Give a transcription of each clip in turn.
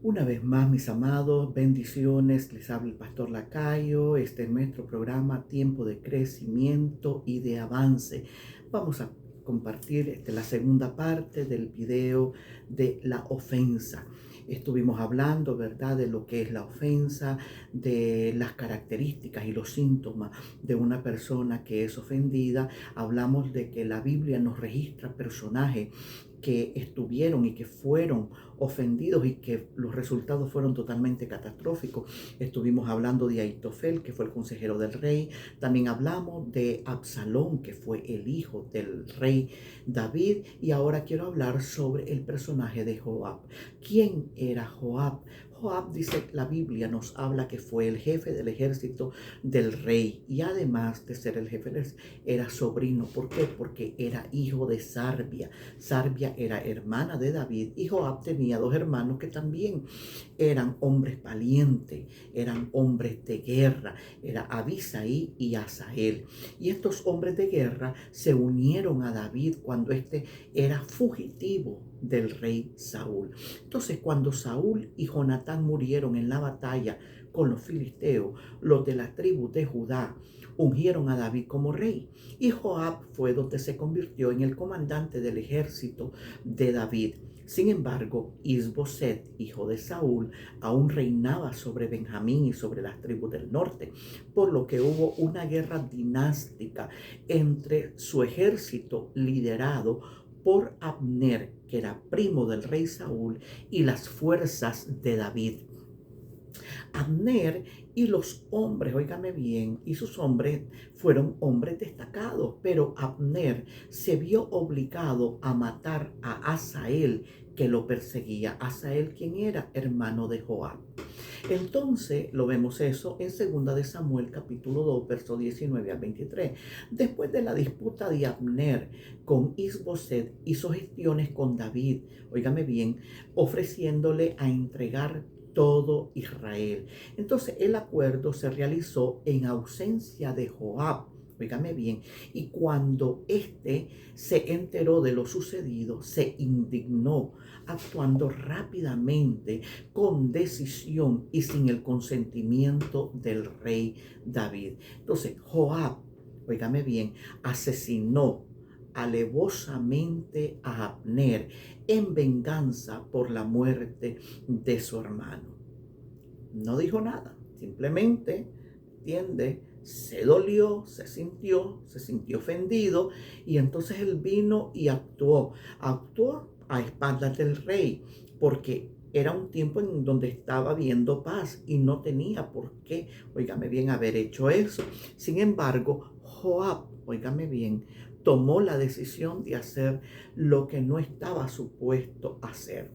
Una vez más, mis amados, bendiciones. Les habla el pastor Lacayo. Este es nuestro programa Tiempo de Crecimiento y de Avance. Vamos a compartir la segunda parte del video de la ofensa. Estuvimos hablando, ¿verdad?, de lo que es la ofensa, de las características y los síntomas de una persona que es ofendida. Hablamos de que la Biblia nos registra personajes que estuvieron y que fueron ofendidos y que los resultados fueron totalmente catastróficos. Estuvimos hablando de Ahitofel, que fue el consejero del rey. También hablamos de Absalón, que fue el hijo del rey David. Y ahora quiero hablar sobre el personaje de Joab. ¿Quién era Joab? Joab, dice la Biblia, nos habla que fue el jefe del ejército del rey y además de ser el jefe era sobrino. ¿Por qué? Porque era hijo de Sarbia. Sarbia era hermana de David y Joab tenía dos hermanos que también eran hombres valientes, eran hombres de guerra. Era Abisai y Asael. Y estos hombres de guerra se unieron a David cuando éste era fugitivo del rey Saúl. Entonces, cuando Saúl y Jonatán murieron en la batalla con los filisteos, los de la tribu de Judá ungieron a David como rey. Y Joab fue donde se convirtió en el comandante del ejército de David. Sin embargo, Isboset, hijo de Saúl, aún reinaba sobre Benjamín y sobre las tribus del norte, por lo que hubo una guerra dinástica entre su ejército liderado por Abner, que era primo del rey Saúl, y las fuerzas de David. Abner y los hombres, óigame bien, y sus hombres fueron hombres destacados, pero Abner se vio obligado a matar a Asael, que lo perseguía. Asael, quien era hermano de Joab. Entonces lo vemos eso en 2 de Samuel capítulo 2 verso 19 al 23. Después de la disputa de Abner con Isboset, hizo gestiones con David, óigame bien, ofreciéndole a entregar todo Israel. Entonces el acuerdo se realizó en ausencia de Joab. Óigame bien, y cuando éste se enteró de lo sucedido, se indignó, actuando rápidamente, con decisión y sin el consentimiento del rey David. Entonces, Joab, óigame bien, asesinó alevosamente a Abner en venganza por la muerte de su hermano. No dijo nada, simplemente, ¿entiende? Se dolió, se sintió ofendido y entonces él vino y actuó a espaldas del rey, porque era un tiempo en donde estaba habiendo paz y no tenía por qué, óigame bien, haber hecho eso. Sin embargo, Joab, óigame bien, tomó la decisión de hacer lo que no estaba supuesto hacer.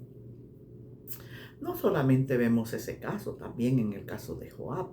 No solamente vemos ese caso, también en el caso de Joab.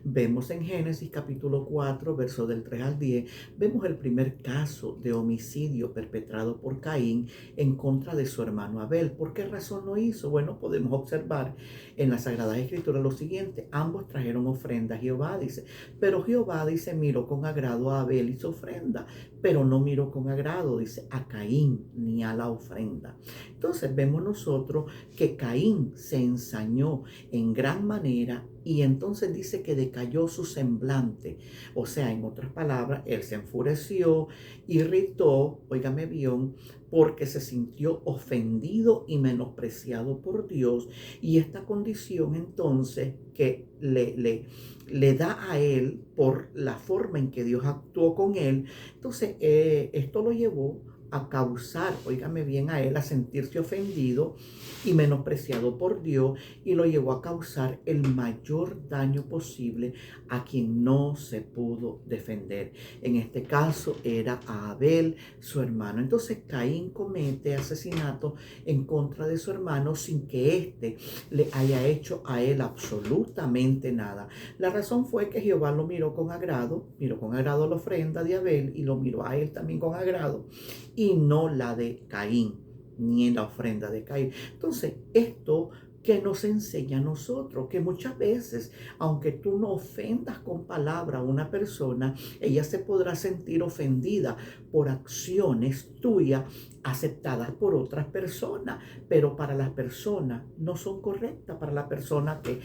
Vemos en Génesis capítulo 4, verso del 3 al 10, vemos el primer caso de homicidio perpetrado por Caín en contra de su hermano Abel. ¿Por qué razón lo hizo? Bueno, podemos observar en la Sagrada Escritura lo siguiente: ambos trajeron ofrenda a Jehová, dice, pero Jehová, dice, miró con agrado a Abel y su ofrenda, pero no miró con agrado, dice, a Caín ni a la ofrenda. Entonces vemos nosotros que Caín se ensañó en gran manera y entonces dice que decayó su semblante. O sea, en otras palabras, él se enfureció, irritó, óigame bien, porque se sintió ofendido y menospreciado por Dios. Y esta condición entonces que le da a él por la forma en que Dios actuó con él, entonces esto lo llevó a causar, óigame bien, a él a sentirse ofendido y menospreciado por Dios, y lo llevó a causar el mayor daño posible a quien no se pudo defender. En este caso era a Abel, su hermano. Entonces Caín comete asesinato en contra de su hermano sin que éste le haya hecho a él absolutamente nada. La razón fue que Jehová lo miró con agrado la ofrenda de Abel y lo miró a él también con agrado, y no la de Caín, ni en la ofrenda de Caín. Entonces, esto que nos enseña a nosotros, que muchas veces, aunque tú no ofendas con palabra a una persona, ella se podrá sentir ofendida por acciones tuyas aceptadas por otras personas, pero para las personas no son correctas, para la persona que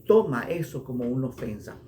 toma eso como una ofensa.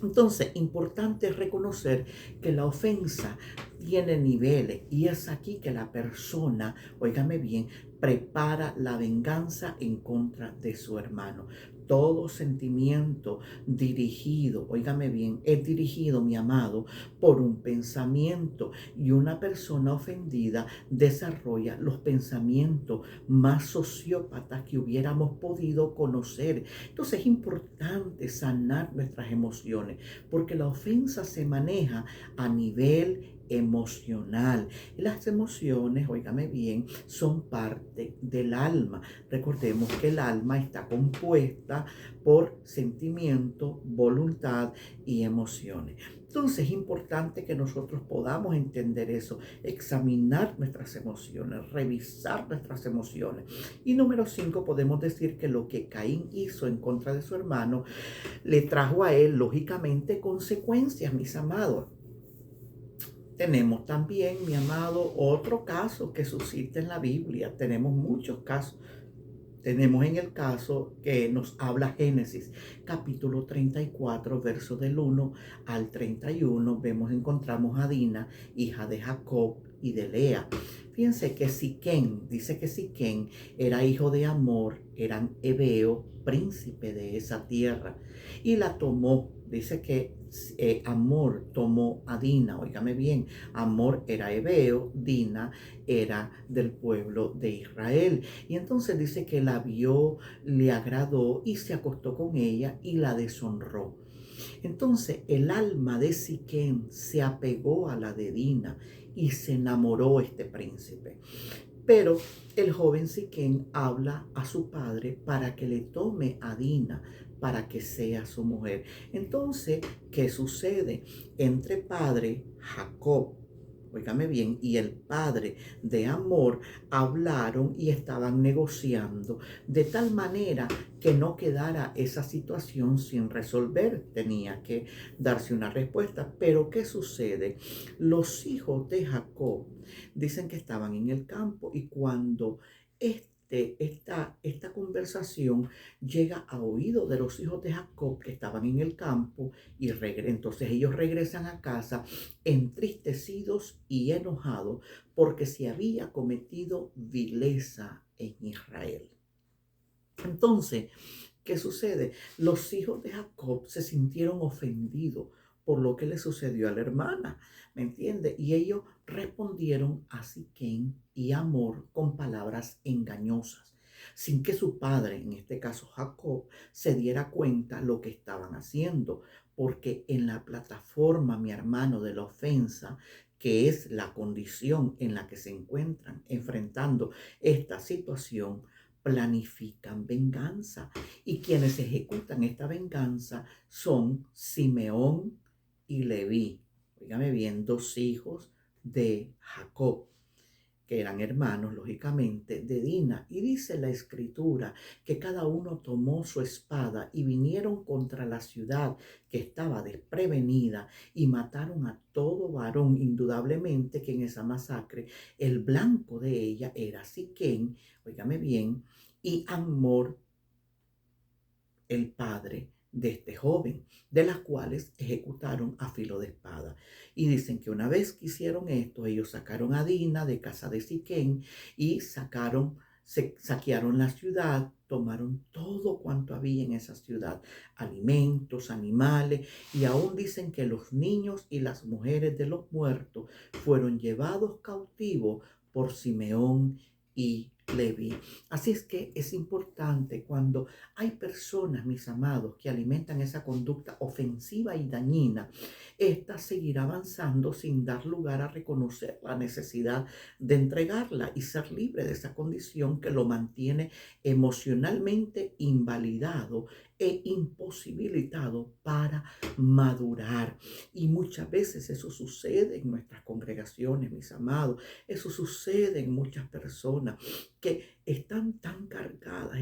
Entonces, importante es reconocer que la ofensa tiene niveles y es aquí que la persona, óigame bien, prepara la venganza en contra de su hermano. Todo sentimiento dirigido, óigame bien, es dirigido, mi amado, por un pensamiento, y una persona ofendida desarrolla los pensamientos más sociópatas que hubiéramos podido conocer. Entonces es importante sanar nuestras emociones, porque la ofensa se maneja a nivel emocional. Y las emociones, óigame bien, son parte del alma. Recordemos que el alma está compuesta por sentimiento, voluntad y emociones. Entonces es importante que nosotros podamos entender eso, examinar nuestras emociones, revisar nuestras emociones. Y número 5, podemos decir que lo que Caín hizo en contra de su hermano le trajo a él, lógicamente, consecuencias, mis amados. Tenemos también, mi amado, otro caso que suscita en la Biblia. Tenemos muchos casos. Tenemos en el caso que nos habla Génesis, capítulo 34, verso del 1 al 31. Encontramos a Dina, hija de Jacob y de Lea. Fíjense que Siquén, dice que Siquén era hijo de Amor, eran Ebeo, príncipe de esa tierra, y la tomó. Dice que Amor tomó a Dina, óigame bien, Amor era Ebeo, Dina era del pueblo de Israel. Y entonces dice que la vio, le agradó y se acostó con ella y la deshonró. Entonces el alma de Siquén se apegó a la de Dina y se enamoró este príncipe. Pero el joven Siquén habla a su padre para que le tome a Dina, para que sea su mujer. Entonces, ¿qué sucede? Entre padre Jacob, óigame bien, y el padre de Amor hablaron y estaban negociando de tal manera que no quedara esa situación sin resolver. Tenía que darse una respuesta. Pero ¿qué sucede? Los hijos de Jacob dicen que estaban en el campo, y cuando esta conversación llega a oído de los hijos de Jacob que estaban en el campo, y entonces ellos regresan a casa entristecidos y enojados porque se había cometido vileza en Israel. Entonces, ¿qué sucede? Los hijos de Jacob se sintieron ofendidos por lo que le sucedió a la hermana, ¿me entiende? Y ellos respondieron a Siquén y Amor con palabras engañosas, sin que su padre, en este caso Jacob, se diera cuenta lo que estaban haciendo, porque en la plataforma, mi hermano, de la ofensa, que es la condición en la que se encuentran enfrentando esta situación, planifican venganza. Y quienes ejecutan esta venganza son Simeón y Leví. Óigame bien, dos hijos de Jacob, que eran hermanos, lógicamente, de Dina. Y dice la escritura que cada uno tomó su espada y vinieron contra la ciudad que estaba desprevenida y mataron a todo varón. Indudablemente que en esa masacre el blanco de ella era Siquén, óigame bien, y Amor, el padre de este joven, de las cuales ejecutaron a filo de espada. Y dicen que una vez que hicieron esto, ellos sacaron a Dina de casa de Siquén y saquearon la ciudad, tomaron todo cuanto había en esa ciudad, alimentos, animales, y aún dicen que los niños y las mujeres de los muertos fueron llevados cautivos por Simeón y Leví. Así es que es importante, cuando hay personas, mis amados, que alimentan esa conducta ofensiva y dañina, esta seguirá avanzando sin dar lugar a reconocer la necesidad de entregarla y ser libre de esa condición que lo mantiene emocionalmente invalidado e imposibilitado para madurar. Y muchas veces eso sucede en nuestras congregaciones, mis amados. Eso sucede en muchas personas que están tan cargadas,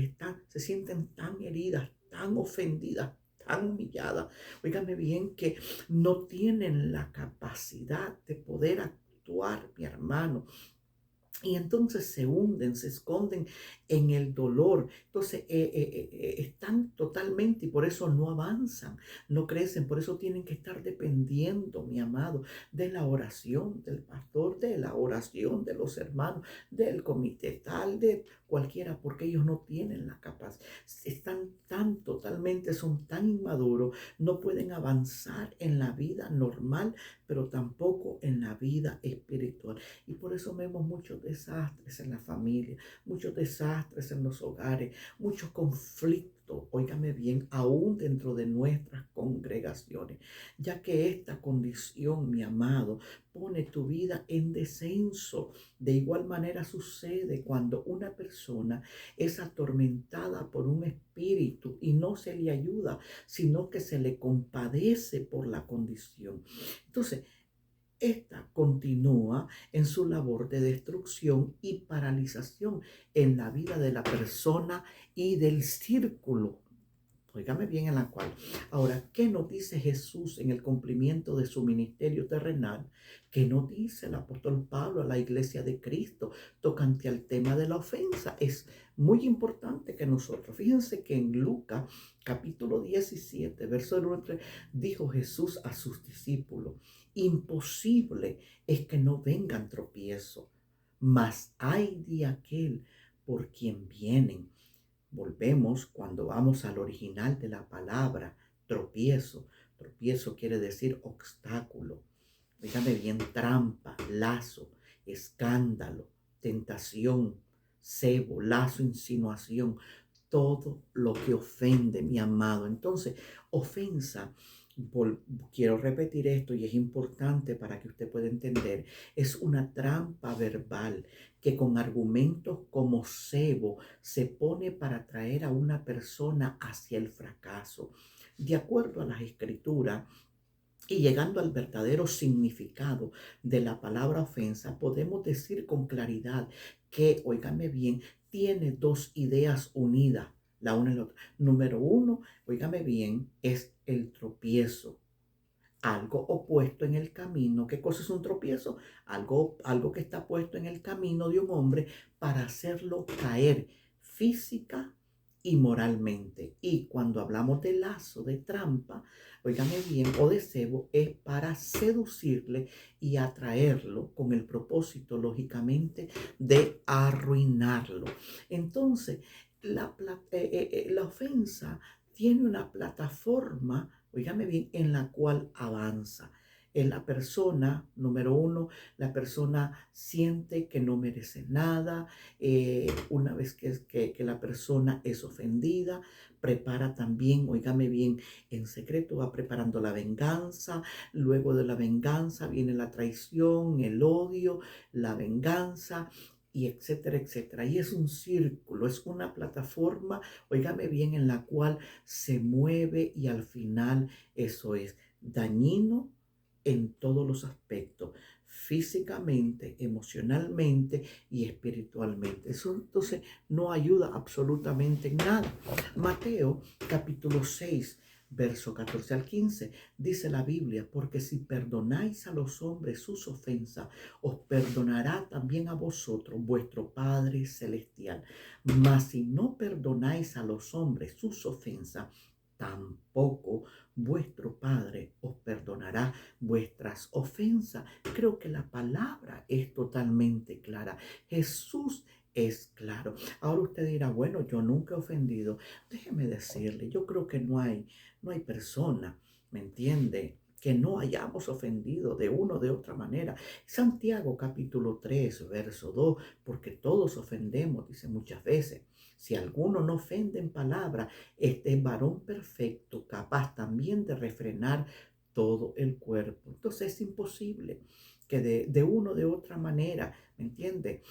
se sienten tan heridas, tan ofendidas, tan humilladas. Óigame bien, que no tienen la capacidad de poder actuar, mi hermano, y entonces se hunden, se esconden en el dolor. Entonces están totalmente, y por eso no avanzan, no crecen. Por eso tienen que estar dependiendo, mi amado, de la oración del pastor, de la oración de los hermanos, del comité tal, de cualquiera, porque ellos no tienen la capacidad. Están tan totalmente, son tan inmaduros, no pueden avanzar en la vida normal, pero tampoco en la vida espiritual. Y por eso vemos muchos desastres en la familia, muchos desastres en los hogares, muchos conflictos, óigame bien, aún dentro de nuestras congregaciones, ya que esta condición, mi amado, pone tu vida en descenso. De igual manera sucede cuando una persona es atormentada por un espíritu y no se le ayuda, sino que se le compadece por la condición. Entonces, esta continúa en su labor de destrucción y paralización en la vida de la persona y del círculo. Óigame bien, en la cual. Ahora, ¿qué nos dice Jesús en el cumplimiento de su ministerio terrenal? ¿Qué nos dice el apóstol Pablo a la iglesia de Cristo tocante al tema de la ofensa? Es muy importante que nosotros, fíjense que en Lucas capítulo 17, verso 1 al 3, dijo Jesús a sus discípulos: imposible es que no vengan tropiezos, mas hay de aquel por quien vienen. Volvemos cuando vamos al original de la palabra tropiezo. Tropiezo quiere decir obstáculo. Dígame bien, trampa, lazo, escándalo, tentación, cebo, lazo, insinuación, todo lo que ofende, mi amado. Entonces, ofensa, quiero repetir esto y es importante para que usted pueda entender, es una trampa verbal que con argumentos como cebo se pone para traer a una persona hacia el fracaso. De acuerdo a las escrituras, y llegando al verdadero significado de la palabra ofensa, podemos decir con claridad que, óigame bien, tiene dos ideas unidas, la una y la otra. Número uno, óigame bien, es el tropiezo. Algo opuesto en el camino. ¿Qué cosa es un tropiezo? Algo que está puesto en el camino de un hombre para hacerlo caer física y moralmente. Y cuando hablamos de lazo, de trampa, óigame bien, o de cebo, es para seducirle y atraerlo con el propósito, lógicamente, de arruinarlo. Entonces, la ofensa tiene una plataforma, óigame bien, en la cual avanza. En la persona, número uno, la persona siente que no merece nada. Una vez que la persona es ofendida, prepara también, óigame bien, en secreto va preparando la venganza. Luego de la venganza viene la traición, el odio, la venganza, y etcétera, etcétera. Y es un círculo, es una plataforma, óigame bien, en la cual se mueve y al final eso es dañino en todos los aspectos, físicamente, emocionalmente y espiritualmente. Eso entonces no ayuda absolutamente en nada. Mateo capítulo 6. Verso 14 al 15, dice la Biblia: porque si perdonáis a los hombres sus ofensas, os perdonará también a vosotros vuestro Padre Celestial. Mas si no perdonáis a los hombres sus ofensas, tampoco vuestro Padre os perdonará vuestras ofensas. Creo que la palabra es totalmente clara. Jesús es claro. Ahora usted dirá: bueno, yo nunca he ofendido. Déjeme decirle, yo creo que no hay persona, ¿me entiende?, que no hayamos ofendido de una o de otra manera. Santiago capítulo 3, verso 2, porque todos ofendemos, dice muchas veces. Si alguno no ofende en palabra, este es varón perfecto, capaz también de refrenar todo el cuerpo. Entonces es imposible que de una o de otra manera, ¿me entiende?,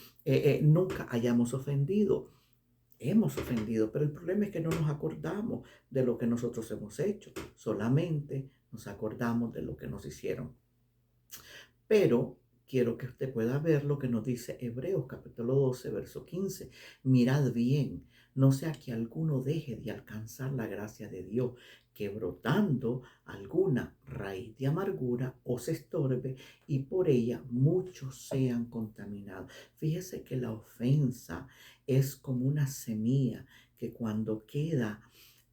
nunca hayamos ofendido. hemos ofendido, pero el problema es que no nos acordamos de lo que nosotros hemos hecho, solamente nos acordamos de lo que nos hicieron. Pero quiero que usted pueda ver lo que nos dice Hebreos capítulo 12, verso 15. Mirad bien, no sea que alguno deje de alcanzar la gracia de Dios, que brotando alguna raíz de amargura os estorbe y por ella muchos sean contaminados. Fíjese que la ofensa es como una semilla que cuando queda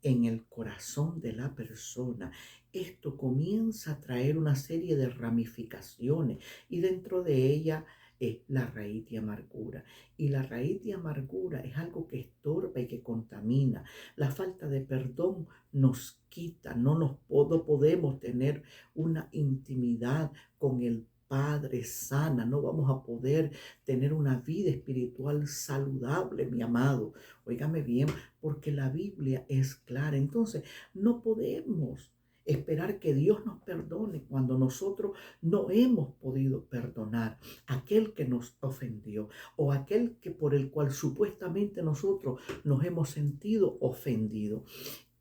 en el corazón de la persona, esto comienza a traer una serie de ramificaciones y dentro de ella es la raíz de amargura. Y la raíz de amargura es algo que estorba y que contamina. La falta de perdón nos quita, no podemos tener una intimidad con el Padre sana, no vamos a poder tener una vida espiritual saludable, mi amado. Óigame bien, porque la Biblia es clara. Entonces, no podemos esperar que Dios nos perdone cuando nosotros no hemos podido perdonar a aquel que nos ofendió o aquel que por el cual supuestamente nosotros nos hemos sentido ofendidos.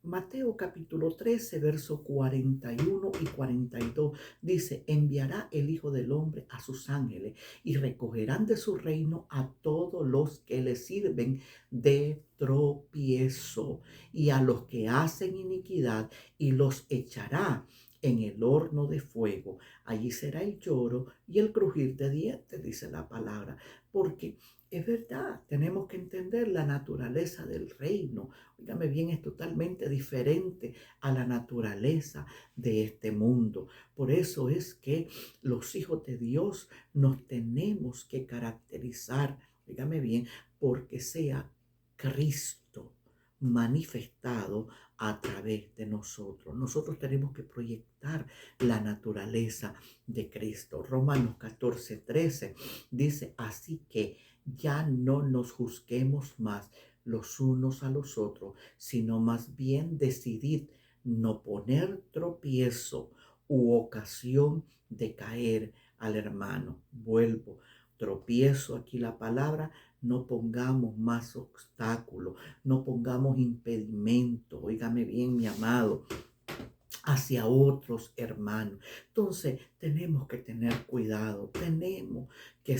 Mateo capítulo 13, verso 41 y 42 dice, enviará el Hijo del Hombre a sus ángeles y recogerán de su reino a todos los que le sirven de tropiezo y a los que hacen iniquidad y los echará en el horno de fuego. Allí será el lloro y el crujir de dientes, dice la palabra, porque es verdad, tenemos que entender la naturaleza del reino. Óigame bien, es totalmente diferente a la naturaleza de este mundo. Por eso es que los hijos de Dios nos tenemos que caracterizar, óigame bien, porque sea Cristo manifestado a través de nosotros. Nosotros tenemos que proyectar la naturaleza de Cristo. Romanos 14:13 dice, así que ya no nos juzguemos más los unos a los otros, sino más bien decidid no poner tropiezo u ocasión de caer al hermano. Vuelvo, tropiezo, aquí la palabra, no pongamos más obstáculos, no pongamos impedimento. Óigame bien, mi amado, hacia otros hermanos. Entonces tenemos que tener cuidado, tenemos que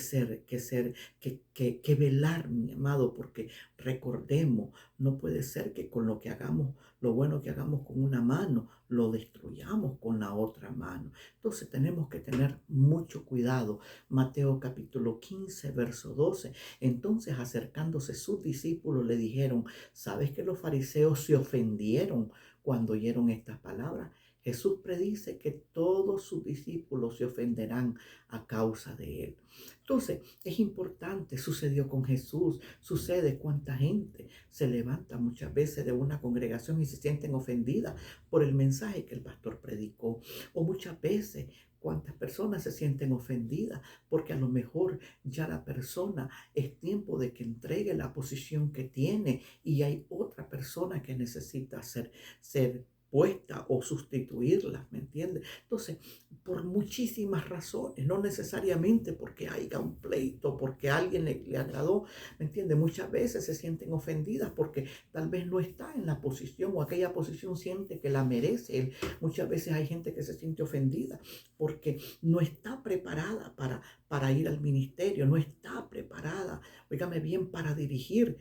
velar, mi amado, porque recordemos, no puede ser que con lo que hagamos, lo bueno que hagamos con una mano, lo destruyamos con la otra mano. Entonces tenemos que tener mucho cuidado. Mateo capítulo 15, verso 12. Entonces acercándose sus discípulos le dijeron, ¿sabes que los fariseos se ofendieron cuando oyeron estas palabras? Jesús predice que todos sus discípulos se ofenderán a causa de él. Entonces, es importante, sucedió con Jesús, sucede cuánta gente se levanta muchas veces de una congregación y se sienten ofendidas por el mensaje que el pastor predicó. O muchas veces cuántas personas se sienten ofendidas porque a lo mejor ya la persona es tiempo de que entregue la posición que tiene y hay otra persona que necesita ser puesta o sustituirla, ¿me entiendes? Entonces, por muchísimas razones, no necesariamente porque haya un pleito, porque a alguien le agradó, ¿me entiendes? Muchas veces se sienten ofendidas porque tal vez no está en la posición o aquella posición siente que la merece. Muchas veces hay gente que se siente ofendida porque no está preparada para ir al ministerio, no está preparada, óigame bien, para dirigir.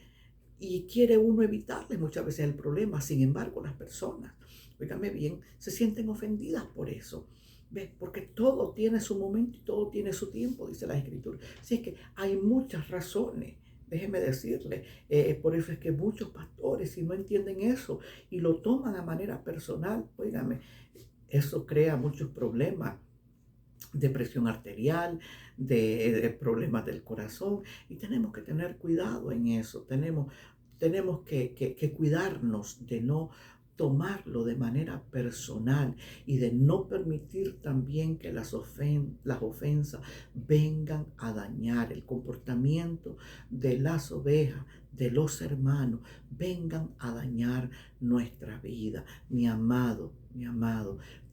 Y quiere uno evitarle muchas veces el problema. Sin embargo, las personas, óigame bien, se sienten ofendidas por eso. ¿Ves? Porque todo tiene su momento y todo tiene su tiempo, dice la Escritura. Así es que hay muchas razones. Déjeme decirle, por eso es que muchos pastores, si no entienden eso y lo toman a manera personal, óigame, eso crea muchos problemas de presión arterial, de problemas del corazón, y tenemos que tener cuidado en eso. Tenemos que cuidarnos de no tomarlo de manera personal y de no permitir también que las ofensas vengan a dañar el comportamiento de las ovejas de los hermanos vengan a dañar nuestra vida. Mi amado,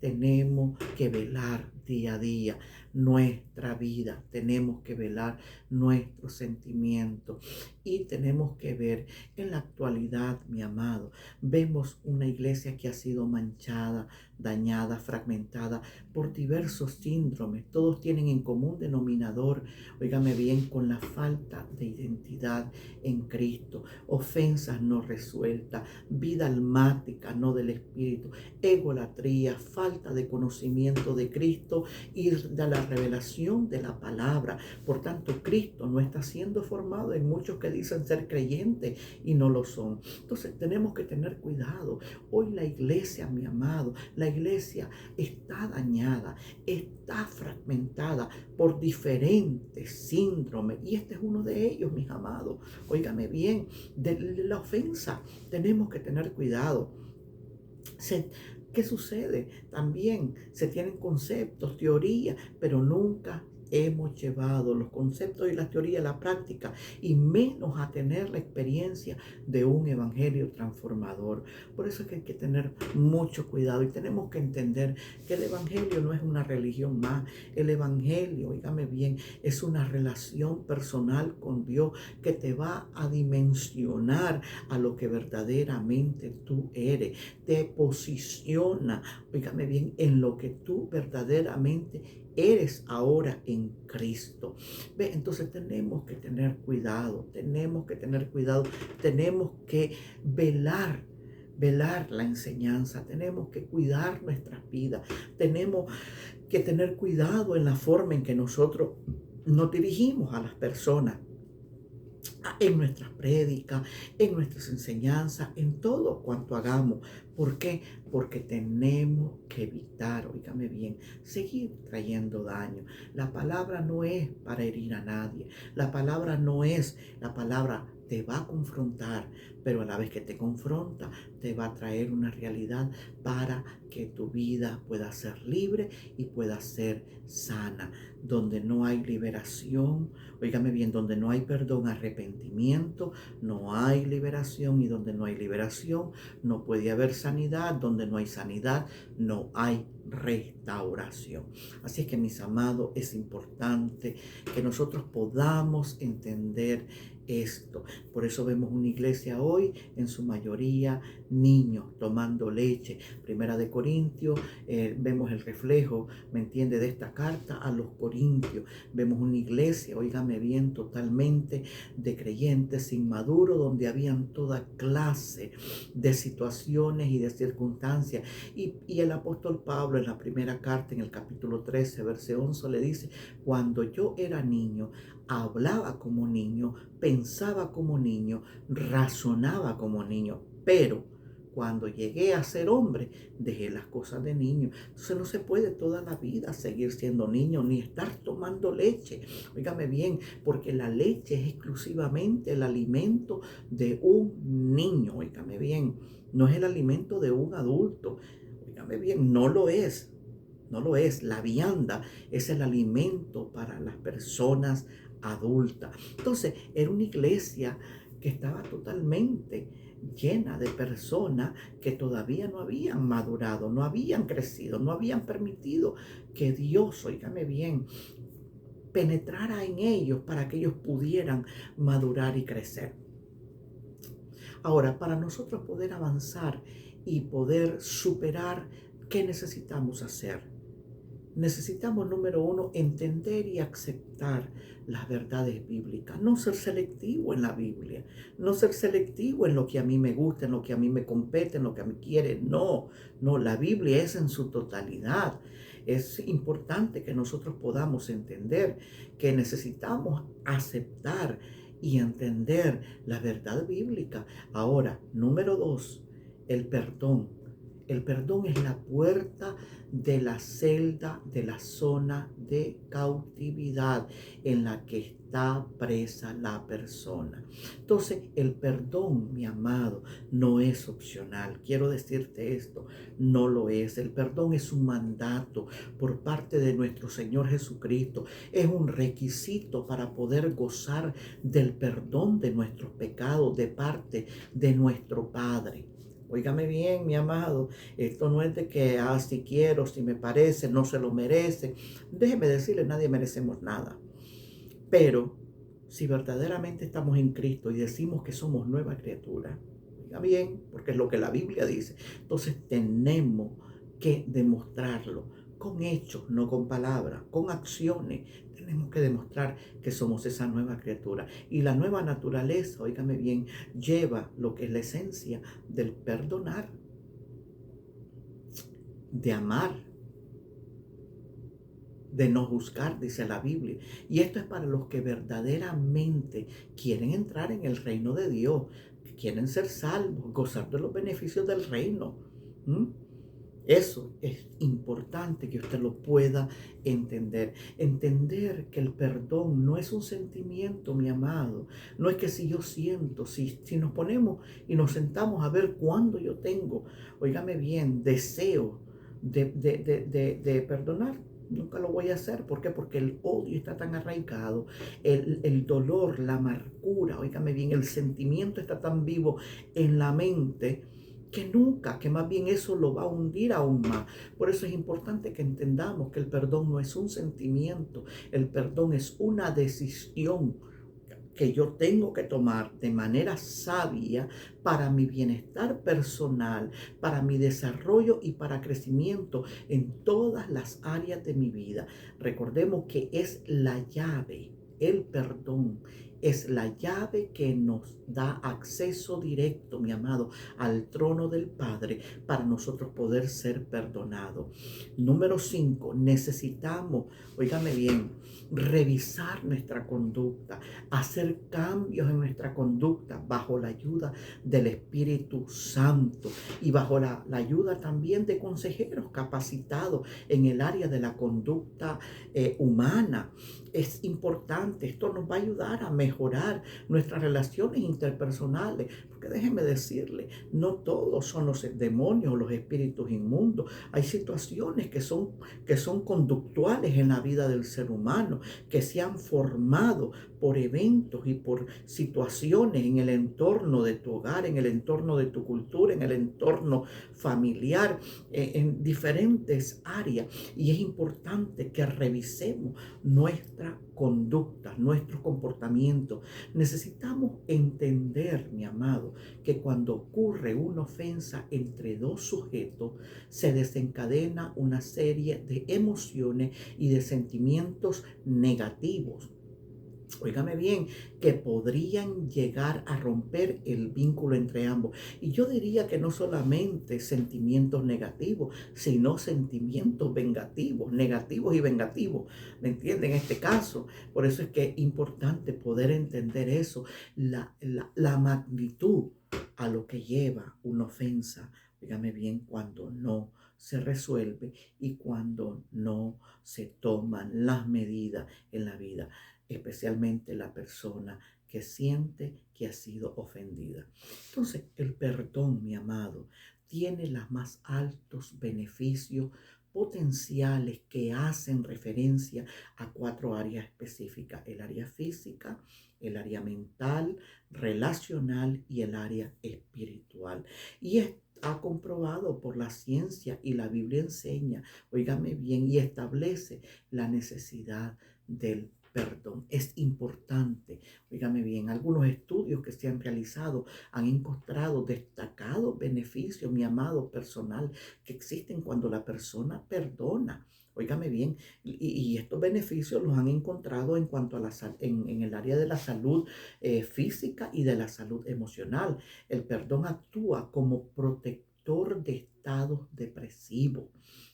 tenemos que velar día a día nuestra vida, tenemos que velar nuestros sentimientos y tenemos que ver en la actualidad, mi amado, vemos una iglesia que ha sido manchada, dañada, fragmentada por diversos síndromes. Todos tienen en común denominador, óigame bien, con la falta de identidad en Cristo, ofensas no resueltas, vida almática, no del Espíritu, egolatría, falta de conocimiento de Cristo y de la revelación de la palabra. Por tanto, Cristo no está siendo formado en muchos que dicen ser creyentes y no lo son. Entonces tenemos que tener cuidado. Hoy la iglesia, mi amado, la iglesia está dañada, está fragmentada por diferentes síndromes y este es uno de ellos, mis amados. Óigame bien, de la ofensa tenemos que tener cuidado. ¿Qué sucede? También se tienen conceptos, teorías, pero nunca hemos llevado los conceptos y las teorías a la práctica y menos a tener la experiencia de un evangelio transformador. Por eso es que hay que tener mucho cuidado y tenemos que entender que el evangelio no es una religión más. El evangelio, oígame bien, es una relación personal con Dios que te va a dimensionar a lo que verdaderamente tú eres. Te posiciona, oígame bien, en lo que tú verdaderamente eres ahora en Cristo. Ve, entonces tenemos que tener cuidado, tenemos que tener cuidado, tenemos que velar la enseñanza, tenemos que cuidar nuestras vidas, tenemos que tener cuidado en la forma en que nosotros nos dirigimos a las personas, en nuestras prédicas, en nuestras enseñanzas, en todo cuanto hagamos. ¿Por qué? Porque tenemos que evitar, oígame bien, seguir trayendo daño. La palabra no es para herir a nadie. La palabra te va a confrontar, pero a la vez que te confronta, te va a traer una realidad para que tu vida pueda ser libre y pueda ser sana. Donde no hay liberación, óigame bien, donde no hay perdón, arrepentimiento, no hay liberación, y donde no hay liberación, no puede haber sanidad. Donde no hay sanidad, no hay restauración. Así es que, mis amados, es importante que nosotros podamos entender esto. Por eso vemos una iglesia hoy, en su mayoría niños tomando leche. Primera de Corintios, vemos el reflejo, ¿me entiende?, de esta carta a los Corintios. Vemos una iglesia, óigame bien, totalmente de creyentes inmaduros, donde habían toda clase de situaciones y de circunstancias. Y el apóstol Pablo, en la primera carta, en el capítulo 13, verso 11, le dice: cuando yo era niño, hablaba como niño, pensaba como niño, razonaba como niño, pero cuando llegué a ser hombre, dejé las cosas de niño. Entonces no se puede toda la vida seguir siendo niño ni estar tomando leche. Óigame bien, porque la leche es exclusivamente el alimento de un niño. Óigame bien, no es el alimento de un adulto. Óigame bien, no lo es. No lo es. La vianda es el alimento para las personas adultas. Entonces, era una iglesia que estaba totalmente llena de personas que todavía no habían madurado, no habían crecido, no habían permitido que Dios, óigame bien, penetrara en ellos para que ellos pudieran madurar y crecer. Ahora, para nosotros poder avanzar y poder superar, ¿qué necesitamos hacer? Necesitamos, número uno, entender y aceptar las verdades bíblicas. No ser selectivo en la Biblia. No ser selectivo en lo que a mí me gusta, en lo que a mí me compete, en lo que a mí quiere. No, la Biblia es en su totalidad. Es importante que nosotros podamos entender que necesitamos aceptar y entender la verdad bíblica. Ahora, número dos, el perdón. El perdón es la puerta de la celda, de la zona de cautividad en la que está presa la persona. Entonces, el perdón, mi amado, no es opcional. Quiero decirte esto, no lo es. El perdón es un mandato por parte de nuestro Señor Jesucristo. Es un requisito para poder gozar del perdón de nuestros pecados de parte de nuestro Padre. Óigame bien, mi amado, esto no es de que, si quiero, si me parece, no se lo merece. Déjeme decirle, nadie merecemos nada. Pero si verdaderamente estamos en Cristo y decimos que somos nueva criatura, oiga bien, porque es lo que la Biblia dice, entonces tenemos que demostrarlo con hechos, no con palabras, con acciones. Tenemos que demostrar que somos esa nueva criatura. Y la nueva naturaleza, óigame bien, lleva lo que es la esencia del perdonar, de amar, de no juzgar, dice la Biblia. Y esto es para los que verdaderamente quieren entrar en el reino de Dios, que quieren ser salvos, gozar de los beneficios del reino. ¿Mm? Eso es importante que usted lo pueda entender. Entender que el perdón no es un sentimiento, mi amado. No es que si yo siento, si nos ponemos y nos sentamos a ver cuándo yo tengo, óigame bien, deseo de perdonar. Nunca lo voy a hacer. ¿Por qué? Porque el odio está tan arraigado, el dolor, la amargura, óigame bien, el sentimiento está tan vivo en la mente que nunca, que más bien eso lo va a hundir aún más. Por eso es importante que entendamos que el perdón no es un sentimiento, el perdón es una decisión que yo tengo que tomar de manera sabia para mi bienestar personal, para mi desarrollo y para crecimiento en todas las áreas de mi vida. Recordemos que es la llave, el perdón es la llave que nos da acceso directo, mi amado, al trono del Padre para nosotros poder ser perdonados. Número 5, necesitamos, óigame bien, revisar nuestra conducta, hacer cambios en nuestra conducta bajo la ayuda del Espíritu Santo y bajo la ayuda también de consejeros capacitados en el área de la conducta humana. Es importante, esto nos va a ayudar a mejorar nuestras relaciones interpersonales, porque déjeme decirle, no todos son los demonios o los espíritus inmundos. Hay situaciones que son conductuales en la vida del ser humano, que se han formado por eventos y por situaciones en el entorno de tu hogar, en el entorno de tu cultura, en el entorno familiar, en diferentes áreas. Y es importante que revisemos nuestra conducta, nuestro comportamiento. Necesitamos entender, mi amado, que cuando ocurre una ofensa entre dos sujetos, se desencadena una serie de emociones y de sentimientos negativos. Óigame bien, que podrían llegar a romper el vínculo entre ambos. Y yo diría que no solamente sentimientos negativos, sino sentimientos vengativos, negativos y vengativos. ¿Me entienden? En este caso, por eso es que es importante poder entender eso, la magnitud a lo que lleva una ofensa. Óigame bien, cuando no se resuelve y cuando no se toman las medidas en la vida, especialmente la persona que siente que ha sido ofendida. Entonces, el perdón, mi amado, tiene los más altos beneficios potenciales que hacen referencia a 4 áreas específicas: el área física, el área mental, relacional y el área espiritual. Y ha comprobado por la ciencia, y la Biblia enseña, óigame bien, y establece la necesidad del perdón. Es importante, óigame bien, algunos estudios que se han realizado han encontrado destacados beneficios, mi amado personal, que existen cuando la persona perdona. Óigame bien, y estos beneficios los han encontrado en cuanto a en el área de la salud física y de la salud emocional. El perdón actúa como protector de estados depresivos.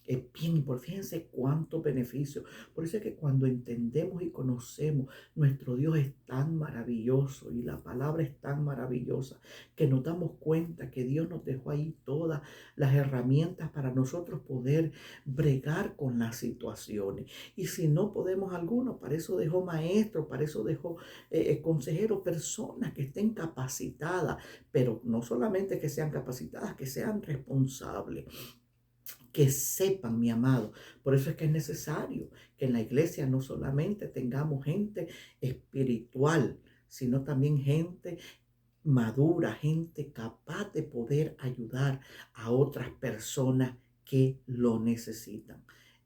Es bien importante. Fíjense cuántos beneficios. Por eso es que cuando entendemos y conocemos, nuestro Dios es tan maravilloso y la palabra es tan maravillosa que nos damos cuenta que Dios nos dejó ahí todas las herramientas para nosotros poder bregar con las situaciones. Y si no podemos alguno, para eso dejó maestros, para eso dejó consejeros, personas que estén capacitadas, pero no solamente que sean capacitadas, que sean responsables, que sepan, mi amado. Por eso es que es necesario que en la iglesia no solamente tengamos gente espiritual, sino también gente madura, gente capaz de poder ayudar a otras personas que lo necesitan.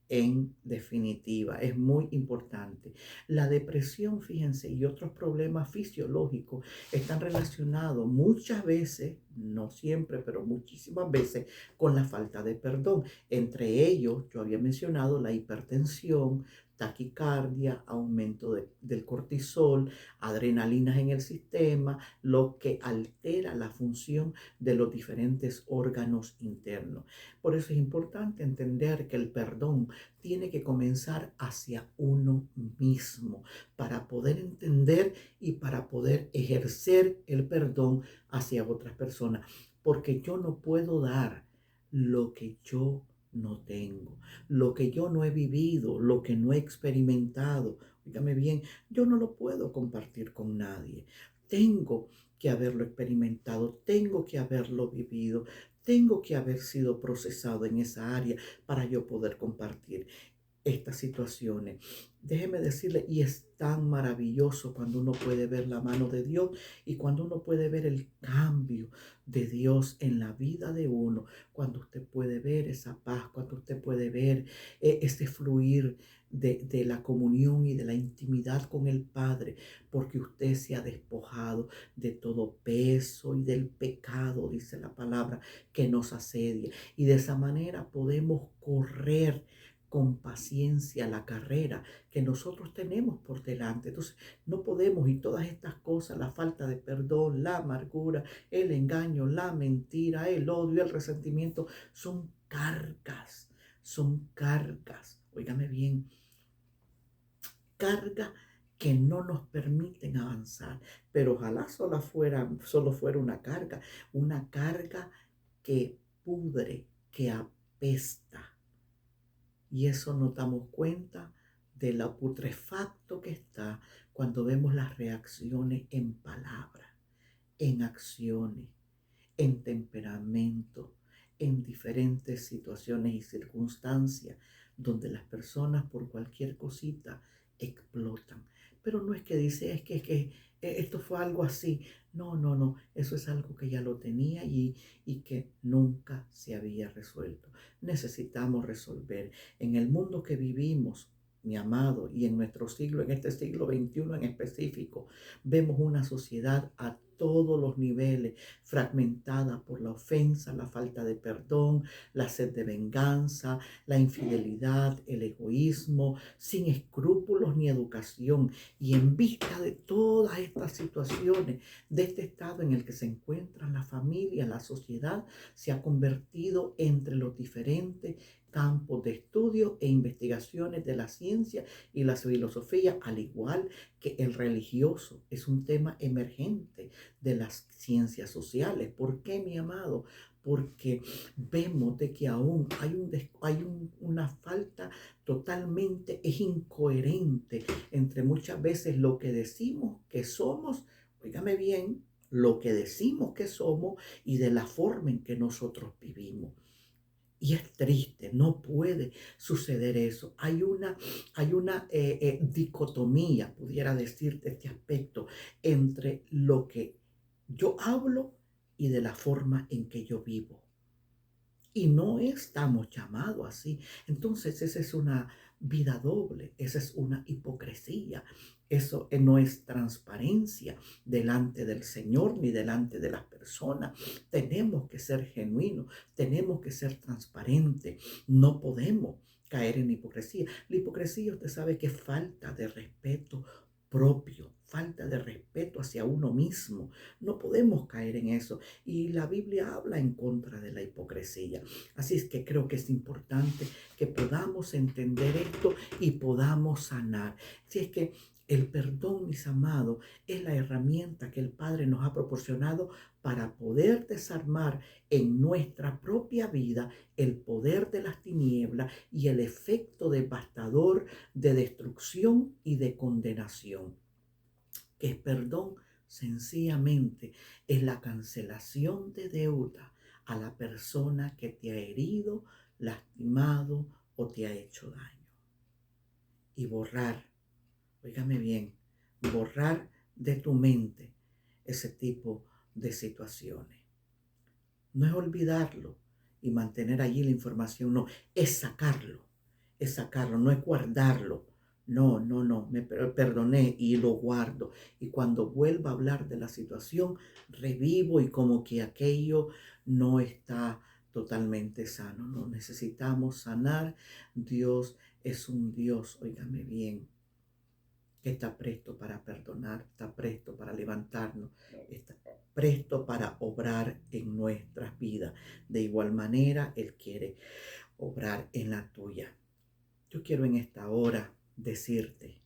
En definitiva, es muy importante. La depresión, fíjense, y otros problemas fisiológicos están relacionados muchas veces, no siempre, pero muchísimas veces, con la falta de perdón. Entre ellos, yo había mencionado la hipertensión, taquicardia, aumento del cortisol, adrenalinas en el sistema, lo que altera la función de los diferentes órganos internos. Por eso es importante entender que el perdón tiene que comenzar hacia uno mismo para poder entender y para poder ejercer el perdón hacia otras personas. Porque yo no puedo dar lo que yo no tengo, lo que yo no he vivido, lo que no he experimentado. Óigame bien, yo no lo puedo compartir con nadie. Tengo que haberlo experimentado, tengo que haberlo vivido, tengo que haber sido procesado en esa área para yo poder compartir estas situaciones. Déjeme decirle, y es tan maravilloso cuando uno puede ver la mano de Dios y cuando uno puede ver el cambio de Dios en la vida de uno, cuando usted puede ver esa paz, cuando usted puede ver ese fluir de la comunión y de la intimidad con el Padre, porque usted se ha despojado de todo peso y del pecado, dice la palabra, que nos asedia. Y de esa manera podemos correr con paciencia la carrera que nosotros tenemos por delante. Entonces, no podemos, y todas estas cosas, la falta de perdón, la amargura, el engaño, la mentira, el odio, el resentimiento, son cargas, óigame bien, cargas que no nos permiten avanzar. Pero ojalá solo fuera una carga que pudre, que apesta. Y eso nos damos cuenta de lo putrefacto que está cuando vemos las reacciones en palabras, en acciones, en temperamento, en diferentes situaciones y circunstancias donde las personas por cualquier cosita explotan. Pero no es que dice, esto fue algo así. No, no, no, eso es algo que ya lo tenía y que nunca se había resuelto. Necesitamos resolver. En el mundo que vivimos, mi amado, y en nuestro siglo, en este siglo XXI en específico, vemos una sociedad a todos los niveles, fragmentada por la ofensa, la falta de perdón, la sed de venganza, la infidelidad, el egoísmo, sin escrúpulos ni educación. Y en vista de todas estas situaciones, de este estado en el que se encuentra la familia, la sociedad se ha convertido entre los diferentes campos de estudio e investigaciones de la ciencia y la filosofía, al igual que el religioso. Es un tema emergente de las ciencias sociales. ¿Por qué, mi amado? Porque vemos de que aún hay una falta totalmente, es incoherente entre muchas veces lo que decimos que somos, óigame bien, lo que decimos que somos y de la forma en que nosotros vivimos. Y es triste, no puede suceder eso. Hay una dicotomía, pudiera decir, de este aspecto entre lo que yo hablo y de la forma en que yo vivo. Y no estamos llamados así. Entonces esa es una vida doble, esa es una hipocresía. Eso no es transparencia delante del Señor ni delante de las personas. Tenemos que ser genuinos, tenemos que ser transparentes. No podemos caer en hipocresía. La hipocresía, usted sabe que es falta de respeto propio, falta de respeto hacia uno mismo. No podemos caer en eso. Y la Biblia habla en contra de la hipocresía. Así es que creo que es importante que podamos entender esto y podamos sanar. Si es que el perdón, mis amados, es la herramienta que el Padre nos ha proporcionado para poder desarmar en nuestra propia vida el poder de las tinieblas y el efecto devastador de destrucción y de condenación. Que es perdón sencillamente es la cancelación de deuda a la persona que te ha herido, lastimado o te ha hecho daño. Y borrar, óigame bien, borrar de tu mente ese tipo de situaciones. No es olvidarlo y mantener allí la información, no, es sacarlo, no es guardarlo. No, no, no, me perdoné y lo guardo. Y cuando vuelva a hablar de la situación, revivo y como que aquello no está totalmente sano. No, necesitamos sanar. Dios es un Dios, óigame bien, que está presto para perdonar, está presto para levantarnos, está presto para obrar en nuestras vidas. De igual manera, Él quiere obrar en la tuya. Yo quiero en esta hora decirte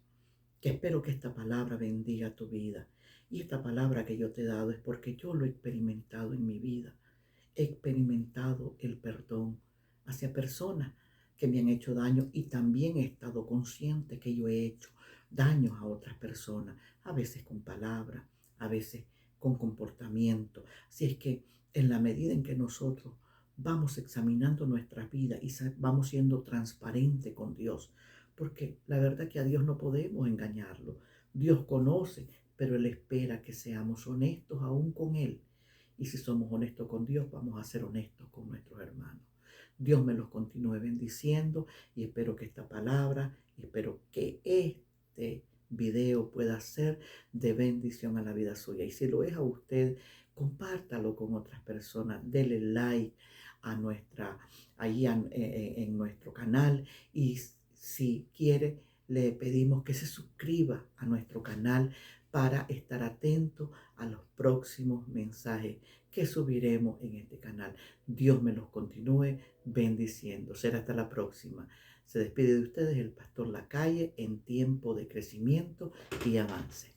que espero que esta palabra bendiga tu vida. Y esta palabra que yo te he dado es porque yo lo he experimentado en mi vida. He experimentado el perdón hacia personas que me han hecho daño y también he estado consciente que yo he hecho daños a otras personas, a veces con palabras, a veces con comportamiento. Así es que en la medida en que nosotros vamos examinando nuestras vidas y vamos siendo transparentes con Dios, porque la verdad que a Dios no podemos engañarlo. Dios conoce, pero Él espera que seamos honestos aún con Él. Y si somos honestos con Dios, vamos a ser honestos con nuestros hermanos. Dios me los continúe bendiciendo y espero que esta palabra, espero que este video pueda ser de bendición a la vida suya. Y si lo es a usted, compártalo con otras personas, dele like a en nuestro canal y si quiere, le pedimos que se suscriba a nuestro canal para estar atento a los próximos mensajes que subiremos en este canal. Dios me los continúe bendiciendo. Será hasta la próxima. Se despide de ustedes el pastor Lacalle en tiempo de crecimiento y avance.